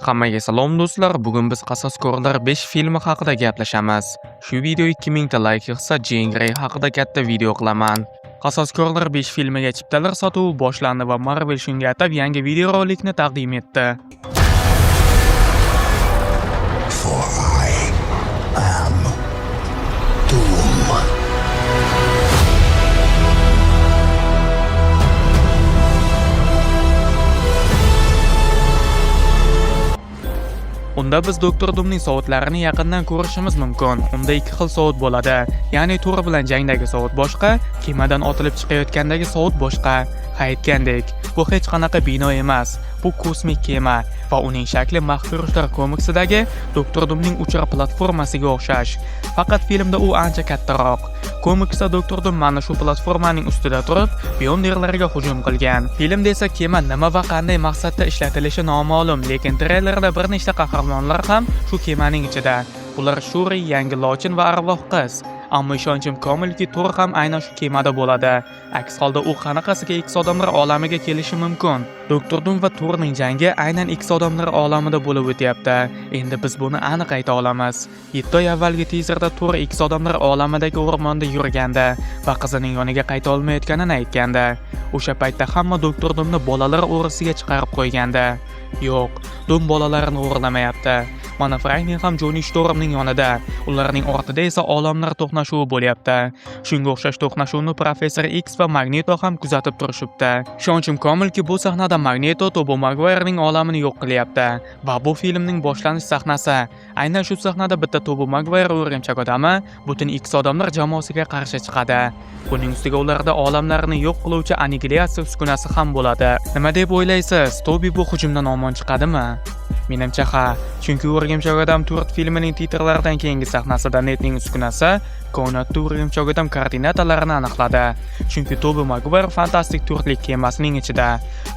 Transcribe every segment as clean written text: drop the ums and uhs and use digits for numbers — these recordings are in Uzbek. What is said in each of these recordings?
Hammaga salom do'stlar. Bugun biz Qasoskorlar 5 filmi haqida gaplashamiz. Shu video 2000 ta layk yig'sa, Jean Grey haqida katta video qilaman. Qasoskorlar 5 filmiga chiptalar sotuvi boshlandi va Marvel shunga atab yangi videorolikni taqdim etdi. For I am Doom. Unda biz Doktor Doomning soatlarini yaqindan ko'rishimiz mumkin. Unda ikki xil soat bo'ladi. Ya'ni to'r bilan jangdagi soat boshqa, kemadan otilib chiqayotgandagi soat boshqa. Aytgandek, bu hech qanaqa bino emas. Bu kosmik kema va uning shakli Maxfiy urushlar komiksidagi Doktor Doomning uchar platformasiga o'xshash. Faqat filmda u ancha kattaroq. Komiksda Doktor Doom mana shu platformaning ustida turib, Beyonderlarga hujum qilgan. Filmda esa kema nima va qanday maqsadda ishlatilishi noma'lum, lekin treylerda bir nechta qahramonlar ham shu kemaning ichida. Ular Shuri, yangi Lochin va Arvoh qiz. Ammo ishonchim komilki, Thor ham aynan shu kemada bo'ladi. Aks holda u qanaqasiga X odamlar olamiga kelishi mumkin. Doktor Doom va Thorning jangi aynan X odamlar olamida bo'lib o'tyapti. Endi biz buni aniq ayta olamiz. 7 oy avvalgi teaserda Thor X odamlar olamidagi o'rmonda yurganda va qizining yoniga qayta olmayotganini aytganda. O'sha paytda hamma Doktor Doomni bolalar o'risiga chiqarib qo'yganda. Yo'q, Doom bolalarini o'g'irlamayapti. Mana Franklin ham Joni Stormning yonida. Ularning ortida esa olamlar to'qnashuvi bo'lyapti. Shunga o'xshash to'qnashuvni Professor X va Magneto ham kuzatib turishibdi. Ishonchim komilki, bu sahnada Magneto Tobey Maguire'ning olamini yo'q qilyapti va bu filmning boshlanish sahnasi. Aynan shu sahnada bitta Tobey Maguire o'rgimchak odami butun X odamlar jamoasiga qarshi chiqadi. Buning ustiga ularda olamlarni yo'q qiluvchi annihilatsiya uskunasi ham bo'ladi. Nima deb o'ylaysiz? Tobey bu hujumdan omon chiqadimi? Menimcha ha, chunki o'rgimchak odam 4 filmining titrlaridan keyingi sahnasida Netning uskunasi koinotda o'rgimchak odam koordinatalarini aniqladi. Chunki Tobey Maguire fantastik to'rtlik kemasining ichida.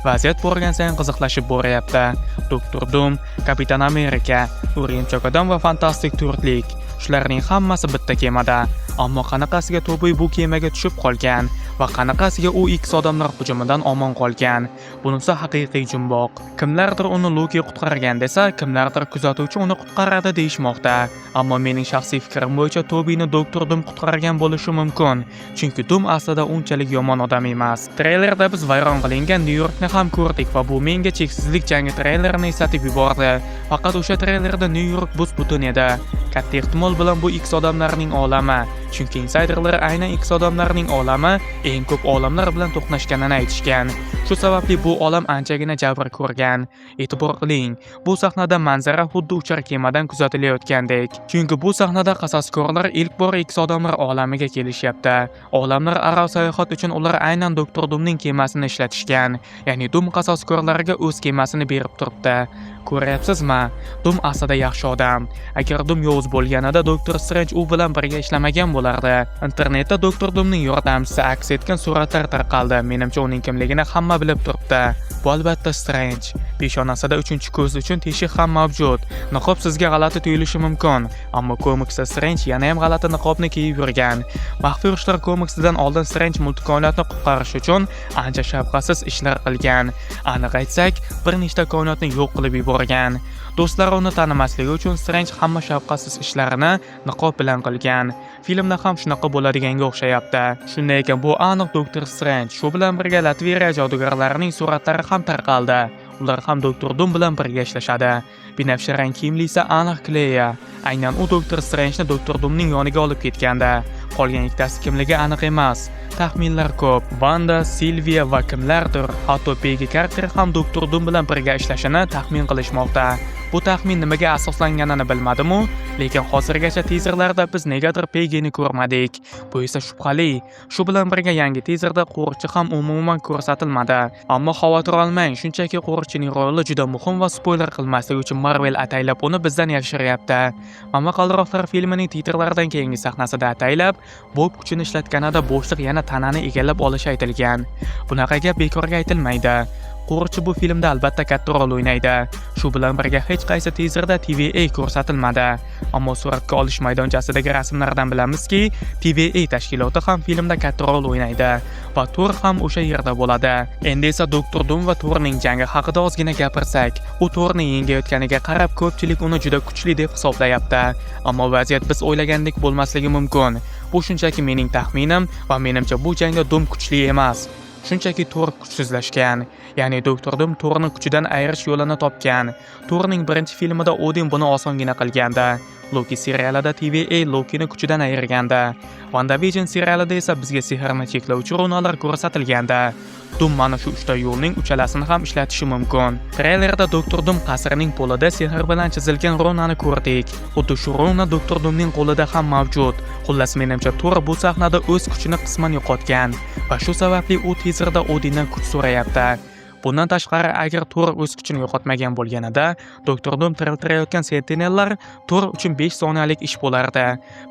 Vaziyat borgan sayin qiziqlashib boryapti. Doktor Doom, Kapitan Amerika, o'rgimchak odam va fantastik to'rtlik. Shularning hammasi bitta kemada. Ammo qanaqasiga Tobey bu kemaga tushib qolgan va qanaqasiga u X odamlar hujumidan omon qolgan. Bunisi haqiqiy jumboq. Kimlardir uni Loki qutqargan desa, kimlardir kuzatuvchi uni qutqaradi deyishmoqda. Ammo mening shaxsiy fikrim bo'yicha Tobeyni Doktor Doom qutqargan bo'lishi mumkin. Chunki Doom aslida unchalik yomon odam emas. Treylerda biz vayron qilingan New Yorkni ham ko'rdik va bu menga cheksizlik jangi treylerini eslatib yubordi. Faqat o'sha treylerda New York bus-butun edi. Katta ehtimol bilan bu X odamlarning olami. Chunki insiderlar aynan X odamlarning olami eng ko'p olamlar bilan to'qnashganini aytishgan. Shu sababli bu olam anchagina jabr ko'rgan. E'tibor qiling, bu sahnada manzara xuddi uchar kemadan kuzatilayotgandek. Chunki bu sahnada qasoskorlar ilk bor X odamlar olamiga kelishyapti. Olamlar aro sayohat uchun ular aynan Doktor Doomning kemasini ishlatishgan. Ya'ni Doom qasoskorlarga o'z kemasini berib turibdi. Ko'ryapsizmi? Doom aslida yaxshi odam. Agar Doom yovuz bo'lganida Doktor Strange u bilan birga ishlamagan bo'lardi. Internetda Doktor Doomning yordamchisi aks etgan suratlar tarqaldi. Menimcha uning kimligini hamma bilib turibdi. Bu albatta Strange. Peshonasida 3-ko'z uchun teshik ham mavjud. Niqob sizga g'alati tuyulishi mumkin, ammo komiksda Strange yana ham g'alati niqobni kiyib yurgan. Maxfiy urushlar komiksidan oldin Strange multikoinotni qutqarish uchun ancha shafqatsiz ishlar qilgan. Aniq aytsak, bir nechta koinotni yo'q qilib yuborgan. Do'stlar uni tanimasligi uchun Strange hamma shafqatsiz ishlarini niqob bilan qilgan. Filmda ham shunaqa bo'ladiganga o'xshayapti. Shunday ekan, bu aniq Doktor Strange. Shu bilan birga Latviya jodugarlarining suratlari ham tarqaldi. Ular ham Doktor Doom bilan birga ishlashadi. Binafsha rang kiyimli esa aniq Kleya. Aynan u Doktor Strange'ni Doktor Doomning yoniga olib ketganda. Qolgan ikkitasi kimligi aniq emas. Taxminlar ko'p. Wanda, Sylvia va kimlardir, hatto Peggy Carter ham Doktor Doom bilan birga ishlashini taxmin qilishmoqda. Bu taxmin nimaga asoslanganini bilmadim-u, lekin hozirgacha teaserlarda biz negadir Peggyni ko'rmadik. Bu esa shubhali. Shu bilan birga yangi teaserda qo'riqchi ham umuman ko'rsatilmadi. Ammo xavotir olmang, shunchaki qo'riqchining roli juda muhim va spoiler qilmaslik uchun Marvel ataylab uni bizdan yashiryapti. Momaqaldiroqlar filmining titrlaridan keyingi sahnasida ataylab Bob kuchini ishlatganida bo'shliq yana tanani egallab olishi aytilgan. Bunaqa gap bekorga aytilmaydi. qo'riqchi bu filmda albatta katta rol o'ynaydi. Shu bilan birga hech qaysi tizerda TVA ko'rsatilmadi. Ammo suratga olish maydonchasidagi rasmlardan bilamizki, TVA tashkiloti ham filmda katta rol o'ynaydi va Thor ham o'sha yerda bo'ladi. Endi esa Doktor Doom va Thorning jangi haqida ozgina gapirsak, u Thorni yengayotganiga qarab ko'pchilik uni juda kuchli deb hisoblayapti. Ammo vaziyat biz o'ylagandek bo'lmasligi mumkin. Bu shunchaki mening taxminim va menimcha bu jangda Doom kuchli emas. Shunchaki Thor kuchsizlashgan. Ya'ni Doktor Doom Thorni kuchidan ayirish yo'lini topgan. Thorning birinchi filmida Odin buni osongina qilgandi. Loki serialida TVA Lokini kuchidan ayirganda. WandaVision serialida esa bizga sehrni cheklovchi runalar ko'rsatilganda. Doom mana shu 3 ta yo'lning uchalasini ham ishlatishi mumkin. Treylerda Doktor Doom qasrining polida sehr bilan chizilgan runani ko'rdik. Xuddi shu runa Doktor Doomning qo'lida ham mavjud. Xullas menimcha Thor bu sahnada o'z kuchini qisman yo'qotgan va shu sababli u tizerda Odindan kuch so'rayapti. Bundan tashqari, agar Thor o'z kuchini yo'qotmagan bo'lganida, Doktor Doom tiriltirayotgan sentinellar Thor uchun 5 soniyalik ish bo'lardi.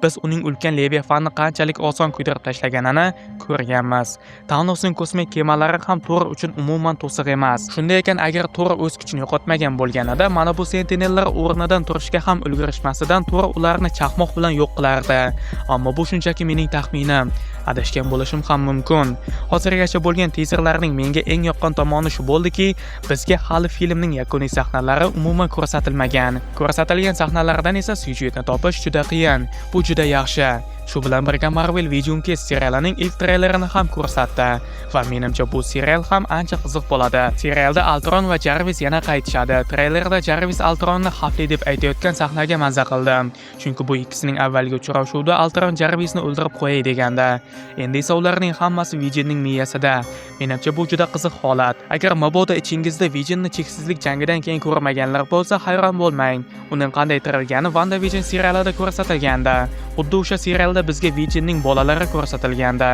Biz uning ulkan Leviafanni qanchalik oson kuydirib tashlaganini ko'rganmiz. Thanosning kosmik kemalari ham Thor uchun umuman to'siq emas. Shunday ekan, agar Thor o'z kuchini yo'qotmagan bo'lganida, mana bu sentinellar o'rnidan turishga ham ulgurishmasidan Thor ularni chaqmoq bilan yo'q qilardi. Ammo bu shunchaki mening taxminim. Adashgan bo'lishim ham mumkin. Hozirgacha bo'lgan tizerlarning menga eng yoqqan tomoni shu bo'ldiki, bizga hali filmning yakuniy sahnalari umuman ko'rsatilmagan. Ko'rsatilgan sahnalardan esa syujetni topish juda qiyin. Bu juda yaxshi. Shu bilan birga Marvel Vision Quest serialining ilk treylerini ham ko'rsatdi va menimcha bu serial ham ancha qiziq bo'ladi. Serialda Ultron va Jarvis yana qaytishadi. Treylerda Jarvis Ultronni xavfli deb aytayotgan sahnaga mazza qildim. Chunki bu ikkisining avvalgi uchrashuvida Ultron Jarvisni o'ldirib qo'yay deganda. Endi esa ularning hammasi Visionning miyasida. Menimcha bu juda qiziq holat. Agar mabodo ichingizda Visionni cheksizlik jangidan keyin ko'rmaganlar bo'lsa, hayron bo'lmang. Uning qanday tirilgani WandaVision serialida ko'rsatilganda. Xuddi o'sha serialda bizga Visionning bolalari ko'rsatilganda.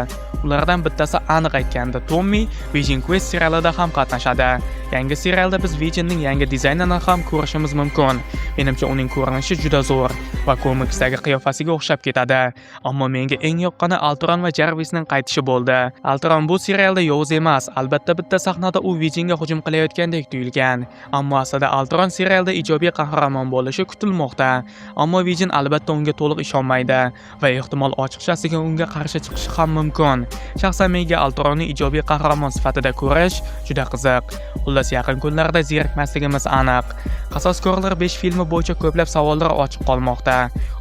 Ulardan bittasi aniq aytganda Tommy Vision Quest serialida ham qatnashadi. Yangi serialda biz Visionning yangi dizaynini ham ko'rishimiz mumkin. Menimcha uning ko'rinishi juda zo'r va komiksdagi qiyofasiga o'xshab ketadi. Ammo menga eng yoqqani Ultron va Jarvisning qaytishi bo'ldi. Ultron bu serialda yovuz emas, albatta bitta sahnada u Visionga hujum qilayotgandek tuyulgan. Ammo aslida Ultron serialda ijobiy qahramon bo'lishi kutilmoqda. Ammo Vision albatta unga to'liq ishonmaydi va ehtimol ochiqchasiga unga qarshi chiqishi ham mumkin. Shaxsan menga Ultronni ijobiy qahramon sifatida ko'rish juda qiziq. Xullas yaqin kunlarda zerikmasligimiz aniq. Qasoskorlar 5 filmi bo'yicha ko'plab savollar ochiq qolmoqda.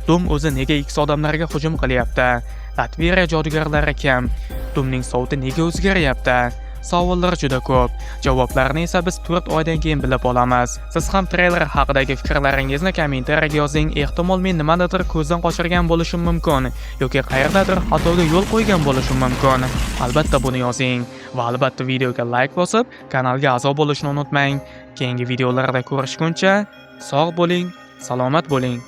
Doom o'zi nega X odamlarga hujum qilyapti? Latviya jodugarlari kim? Doomning sovti nega o'zgaryapti? Savollar juda ko'p. Javoblarni esa biz 4 oydan keyin bilib olamiz. Siz ham treyler haqidagi fikrlaringizni kommentariyaga yozing. Ehtimol men nimanidir ko'zdan qochirgan bo'lishim mumkin yoki qayerdadir xatoga yo'l qo'ygan bo'lishim mumkin. Albatta buni yozing va albatta videoga like bosib, kanalga a'zo bo'lishni unutmang. Keyingi videolarda ko'rishguncha sog' bo'ling, salomat bo'ling.